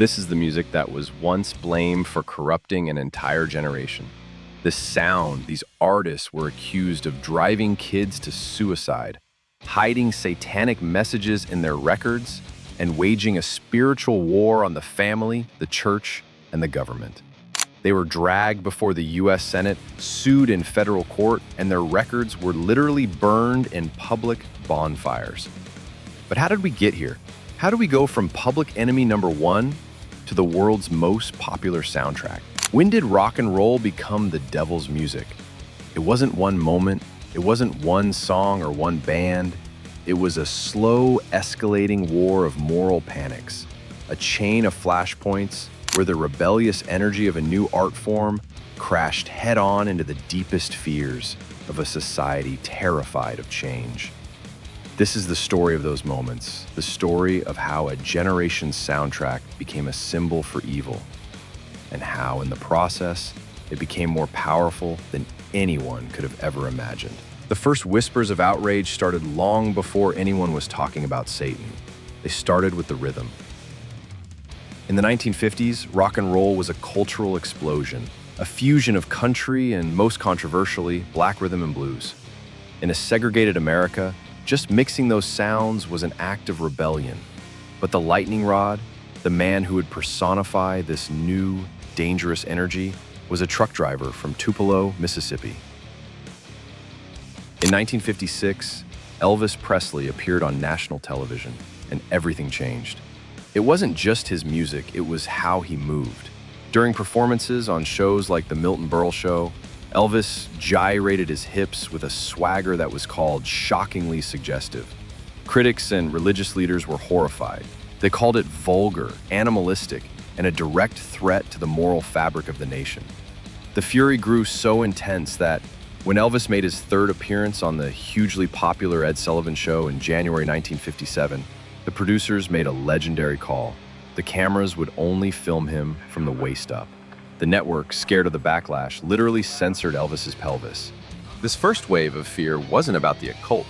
This is the music that was once blamed for corrupting an entire generation. This sound, these artists were accused of driving kids to suicide, hiding satanic messages in their records, and waging a spiritual war on the family, the church, and the government. They were dragged before the US Senate, sued in federal court, and their records were literally burned in public bonfires. But how did we get here? How do we go from public enemy number one to the world's most popular soundtrack? When did rock and roll become the devil's music? It wasn't one moment, it wasn't one song or one band. It was a slow, escalating war of moral panics, a chain of flashpoints where the rebellious energy of a new art form crashed head-on into the deepest fears of a society terrified of change. This is the story of those moments, the story of how a generation's soundtrack became a symbol for evil, and how, in the process, it became more powerful than anyone could have ever imagined. The first whispers of outrage started long before anyone was talking about Satan. They started with the rhythm. In the 1950s, rock and roll was a cultural explosion, a fusion of country and, most controversially, black rhythm and blues. In a segregated America, just mixing those sounds was an act of rebellion. But the lightning rod, the man who would personify this new, dangerous energy, was a truck driver from Tupelo, Mississippi. In 1956, Elvis Presley appeared on national television, and everything changed. It wasn't just his music, it was how he moved. During performances on shows like The Milton Berle Show, Elvis gyrated his hips with a swagger that was called shockingly suggestive. Critics and religious leaders were horrified. They called it vulgar, animalistic, and a direct threat to the moral fabric of the nation. The fury grew so intense that when Elvis made his third appearance on the hugely popular Ed Sullivan Show in January 1957, the producers made a legendary call. The cameras would only film him from the waist up. The network, scared of the backlash, literally censored Elvis's pelvis. This first wave of fear wasn't about the occult.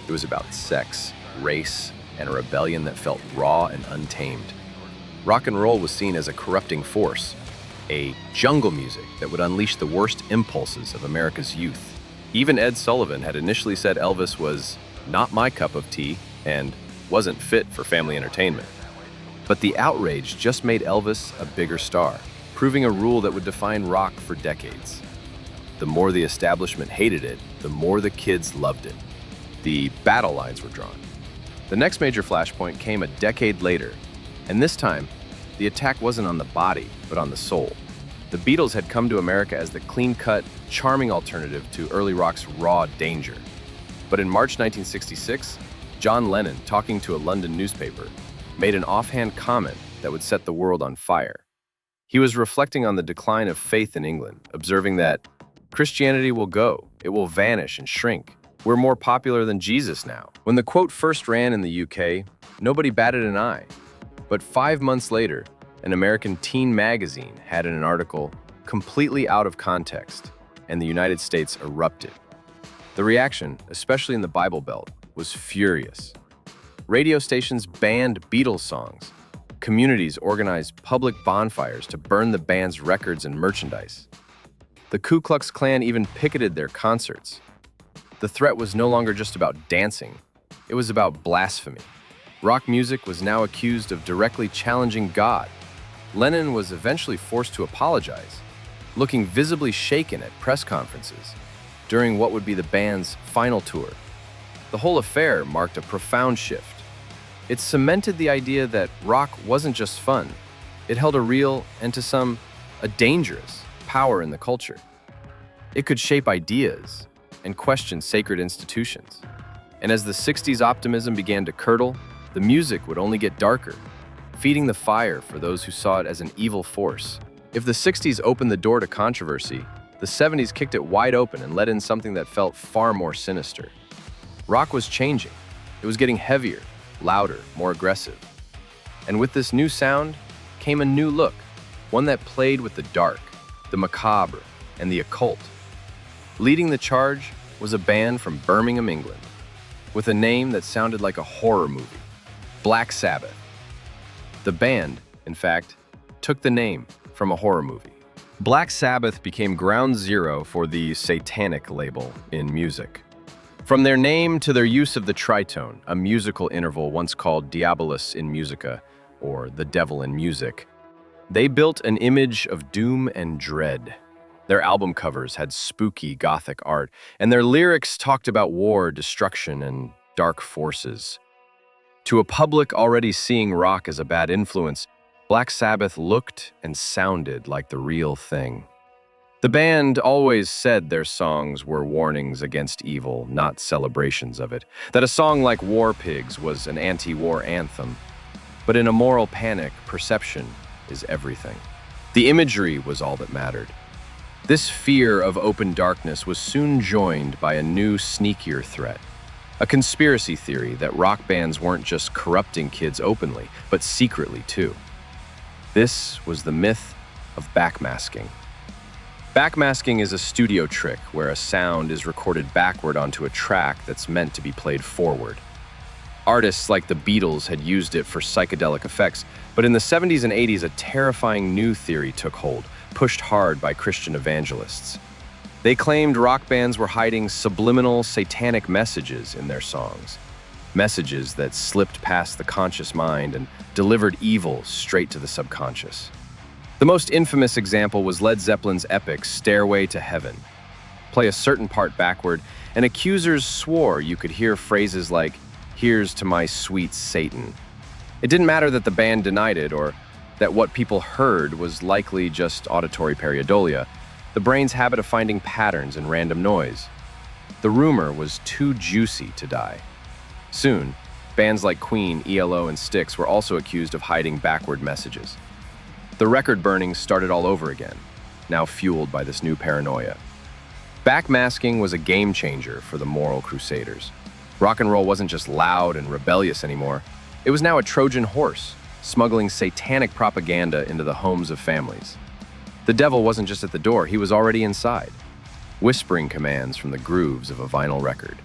It was about sex, race, and a rebellion that felt raw and untamed. Rock and roll was seen as a corrupting force, a jungle music that would unleash the worst impulses of America's youth. Even Ed Sullivan had initially said Elvis was not my cup of tea and wasn't fit for family entertainment. But the outrage just made Elvis a bigger star, proving a rule that would define rock for decades. The more the establishment hated it, the more the kids loved it. The battle lines were drawn. The next major flashpoint came a decade later, and this time, the attack wasn't on the body, but on the soul. The Beatles had come to America as the clean-cut, charming alternative to early rock's raw danger. But in March 1966, John Lennon, talking to a London newspaper, made an offhand comment that would set the world on fire. He was reflecting on the decline of faith in England, observing that Christianity will go, it will vanish and shrink. We're more popular than Jesus now. When the quote first ran in the UK, nobody batted an eye. But 5 months later, an American teen magazine had an article completely out of context, and the United States erupted. The reaction, especially in the Bible Belt, was furious. Radio stations banned Beatles songs. Communities organized public bonfires to burn the band's records and merchandise. The Ku Klux Klan even picketed their concerts. The threat was no longer just about dancing. It was about blasphemy. Rock music was now accused of directly challenging God. Lennon was eventually forced to apologize, looking visibly shaken at press conferences during what would be the band's final tour. The whole affair marked a profound shift. It cemented the idea that rock wasn't just fun. It held a real, and to some, a dangerous, power in the culture. It could shape ideas and question sacred institutions. And as the 60s optimism began to curdle, the music would only get darker, feeding the fire for those who saw it as an evil force. If the 60s opened the door to controversy, the 70s kicked it wide open and let in something that felt far more sinister. Rock was changing. It was getting heavier, louder, more aggressive. And with this new sound came a new look, one that played with the dark, the macabre, and the occult. Leading the charge was a band from Birmingham, England, with a name that sounded like a horror movie, Black Sabbath. The band, in fact, took the name from a horror movie. Black Sabbath became ground zero for the satanic label in music. From their name to their use of the tritone, a musical interval once called diabolus in musica, or the devil in music, they built an image of doom and dread. Their album covers had spooky Gothic art, and their lyrics talked about war, destruction, and dark forces. To a public already seeing rock as a bad influence, Black Sabbath looked and sounded like the real thing. The band always said their songs were warnings against evil, not celebrations of it, that a song like War Pigs was an anti-war anthem. But in a moral panic, perception is everything. The imagery was all that mattered. This fear of open darkness was soon joined by a new, sneakier threat. A conspiracy theory that rock bands weren't just corrupting kids openly, but secretly too. This was the myth of backmasking. Backmasking is a studio trick where a sound is recorded backward onto a track that's meant to be played forward. Artists like the Beatles had used it for psychedelic effects, but in the 70s and 80s, a terrifying new theory took hold, pushed hard by Christian evangelists. They claimed rock bands were hiding subliminal satanic messages in their songs, messages that slipped past the conscious mind and delivered evil straight to the subconscious. The most infamous example was Led Zeppelin's epic Stairway to Heaven. Play a certain part backward, and accusers swore you could hear phrases like, "Here's to my sweet Satan." It didn't matter that the band denied it or that what people heard was likely just auditory pareidolia, the brain's habit of finding patterns in random noise. The rumor was too juicy to die. Soon, bands like Queen, ELO, and Styx were also accused of hiding backward messages. The record burnings started all over again, now fueled by this new paranoia. Backmasking was a game changer for the moral crusaders. Rock and roll wasn't just loud and rebellious anymore. It was now a Trojan horse, smuggling satanic propaganda into the homes of families. The devil wasn't just at the door, he was already inside, whispering commands from the grooves of a vinyl record.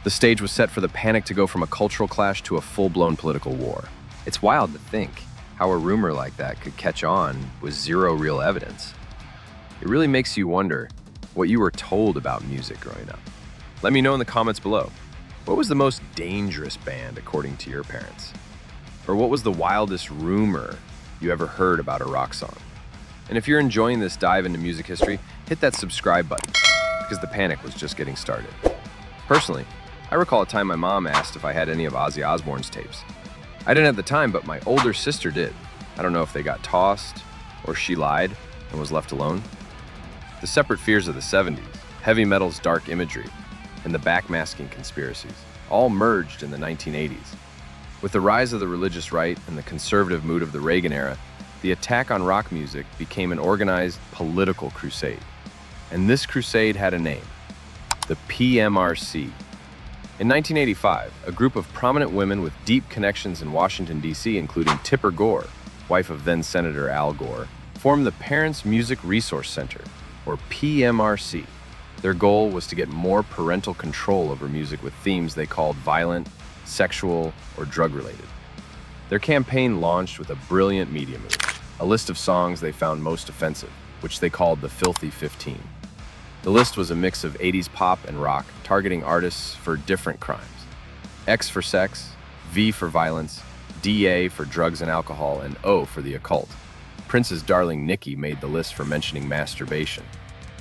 The stage was set for the panic to go from a cultural clash to a full-blown political war. It's wild to think how a rumor like that could catch on with zero real evidence. It really makes you wonder what you were told about music growing up. Let me know in the comments below. What was the most dangerous band according to your parents? Or what was the wildest rumor you ever heard about a rock song? And if you're enjoying this dive into music history, hit that subscribe button, because the panic was just getting started. Personally, I recall a time my mom asked if I had any of Ozzy Osbourne's tapes. I didn't at the time, but my older sister did. I don't know if they got tossed, or she lied and was left alone. The separate fears of the 70s, heavy metal's dark imagery, and the backmasking conspiracies all merged in the 1980s. With the rise of the religious right and the conservative mood of the Reagan era, the attack on rock music became an organized political crusade. And this crusade had a name: the PMRC. In 1985, a group of prominent women with deep connections in Washington, D.C., including Tipper Gore, wife of then-Senator Al Gore, formed the Parents Music Resource Center, or PMRC. Their goal was to get more parental control over music with themes they called violent, sexual, or drug-related. Their campaign launched with a brilliant media move, a list of songs they found most offensive, which they called the Filthy 15. The list was a mix of 80s pop and rock, targeting artists for different crimes. X for sex, V for violence, DA for drugs and alcohol, and O for the occult. Prince's darling Nicki made the list for mentioning masturbation.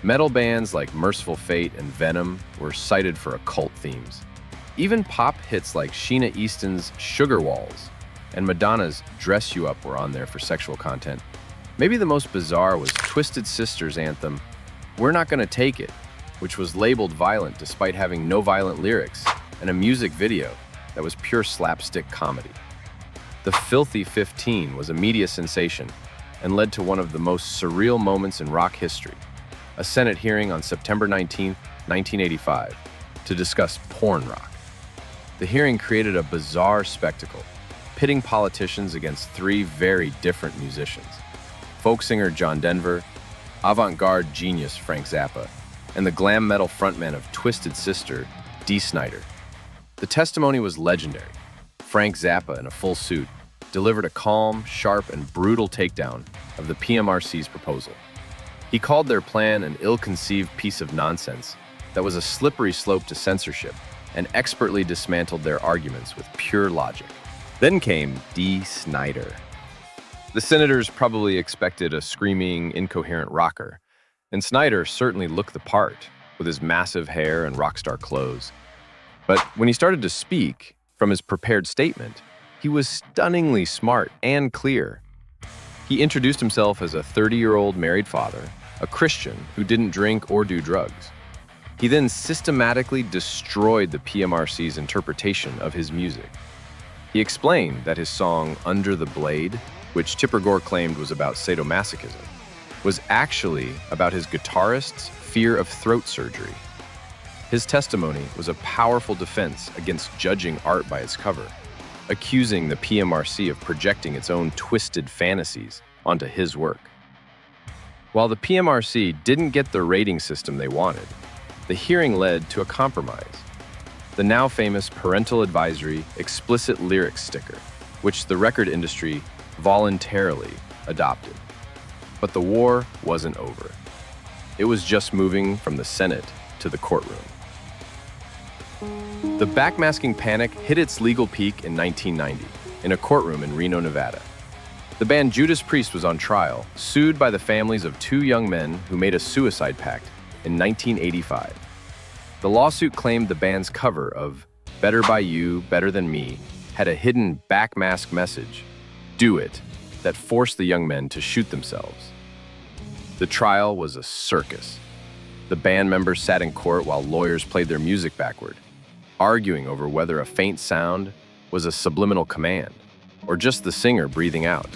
Metal bands like Merciful Fate and Venom were cited for occult themes. Even pop hits like Sheena Easton's Sugar Walls and Madonna's Dress You Up were on there for sexual content. Maybe the most bizarre was Twisted Sister's anthem, We're Not Gonna Take It, which was labeled violent despite having no violent lyrics, and a music video that was pure slapstick comedy. The Filthy 15 was a media sensation and led to one of the most surreal moments in rock history, a Senate hearing on September 19, 1985, to discuss porn rock. The hearing created a bizarre spectacle, pitting politicians against three very different musicians: folk singer John Denver, avant-garde genius Frank Zappa, and the glam metal frontman of Twisted Sister, Dee Snider. The testimony was legendary. Frank Zappa, in a full suit, delivered a calm, sharp, and brutal takedown of the PMRC's proposal. He called their plan an ill-conceived piece of nonsense that was a slippery slope to censorship, and expertly dismantled their arguments with pure logic. Then came Dee Snider. The senators probably expected a screaming, incoherent rocker, and Snider certainly looked the part with his massive hair and rock star clothes. But when he started to speak, from his prepared statement, he was stunningly smart and clear. He introduced himself as a 30-year-old married father, a Christian who didn't drink or do drugs. He then systematically destroyed the PMRC's interpretation of his music. He explained that his song Under the Blade, which Tipper Gore claimed was about sadomasochism, was actually about his guitarist's fear of throat surgery. His testimony was a powerful defense against judging art by its cover, accusing the PMRC of projecting its own twisted fantasies onto his work. While the PMRC didn't get the rating system they wanted, the hearing led to a compromise: the now famous parental advisory explicit lyrics sticker, which the record industry voluntarily adopted. But the war wasn't over. It was just moving from the Senate to the courtroom. The backmasking panic hit its legal peak in 1990 in a courtroom in Reno, Nevada. The band Judas Priest was on trial, sued by the families of two young men who made a suicide pact in 1985. The lawsuit claimed the band's cover of Better By You, Better Than Me had a hidden backmask message, "Do It," that forced the young men to shoot themselves. The trial was a circus. The band members sat in court while lawyers played their music backward, arguing over whether a faint sound was a subliminal command or just the singer breathing out.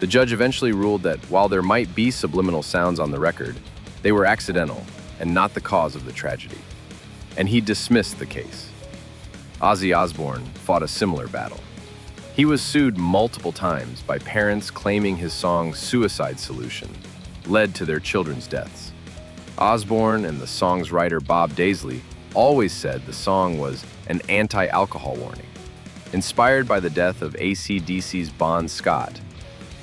The judge eventually ruled that while there might be subliminal sounds on the record, they were accidental and not the cause of the tragedy. And he dismissed the case. Ozzy Osbourne fought a similar battle. He was sued multiple times by parents claiming his song Suicide Solution led to their children's deaths. Osbourne and the song's writer Bob Daisley always said the song was an anti-alcohol warning. Inspired by the death of AC/DC's Bon Scott,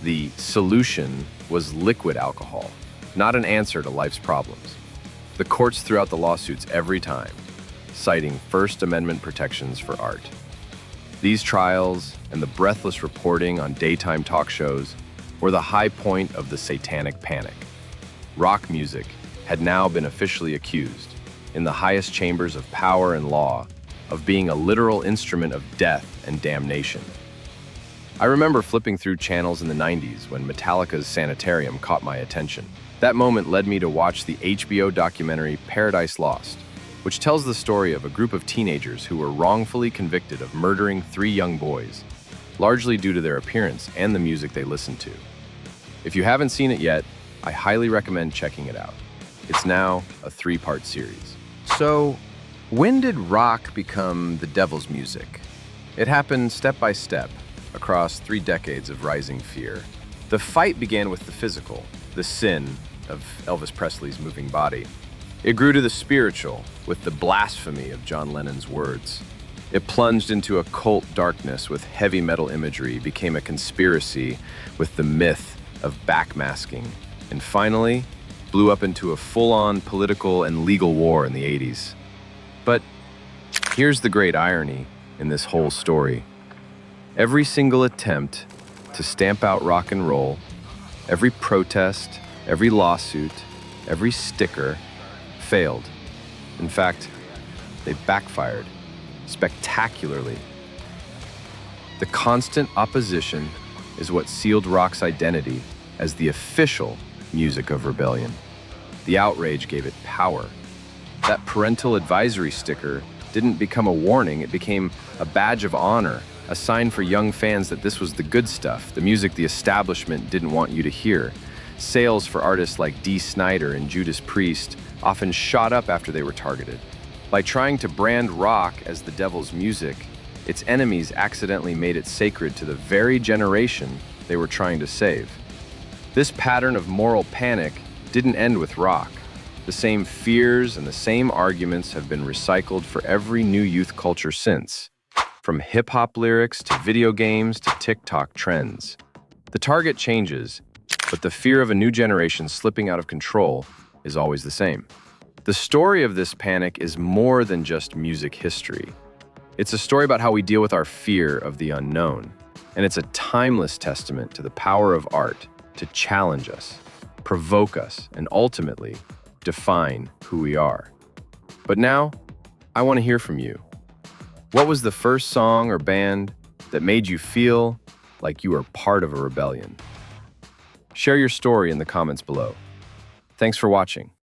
the solution was liquid alcohol, not an answer to life's problems. The courts threw out the lawsuits every time, citing First Amendment protections for art. These trials and the breathless reporting on daytime talk shows were the high point of the satanic panic. Rock music had now been officially accused, in the highest chambers of power and law, of being a literal instrument of death and damnation. I remember flipping through channels in the 90s when Metallica's Sanitarium caught my attention. That moment led me to watch the HBO documentary Paradise Lost, which tells the story of a group of teenagers who were wrongfully convicted of murdering 3 young boys, largely due to their appearance and the music they listened to. If you haven't seen it yet, I highly recommend checking it out. It's now a 3-part series. So, when did rock become the devil's music? It happened step by step, across 3 decades of rising fear. The fight began with the physical, the sin of Elvis Presley's moving body. It grew to the spiritual, with the blasphemy of John Lennon's words. It plunged into occult darkness with heavy metal imagery, became a conspiracy with the myth of backmasking, and finally blew up into a full-on political and legal war in the 80s. But here's the great irony in this whole story. Every single attempt to stamp out rock and roll, every protest, every lawsuit, every sticker failed. In fact, they backfired spectacularly. The constant opposition is what sealed rock's identity as the official music of rebellion. The outrage gave it power. That parental advisory sticker didn't become a warning, it became a badge of honor, a sign for young fans that this was the good stuff, the music the establishment didn't want you to hear. Sales for artists like Dee Snider and Judas Priest often shot up after they were targeted. By trying to brand rock as the devil's music, its enemies accidentally made it sacred to the very generation they were trying to save. This pattern of moral panic didn't end with rock. The same fears and the same arguments have been recycled for every new youth culture since. from hip-hop lyrics to video games to TikTok trends. The target changes, but the fear of a new generation slipping out of control is always the same. The story of this panic is more than just music history. It's a story about how we deal with our fear of the unknown, and it's a timeless testament to the power of art to challenge us, provoke us, and ultimately define who we are. But now, I want to hear from you. What was the first song or band that made you feel like you were part of a rebellion? Share your story in the comments below. Thanks for watching.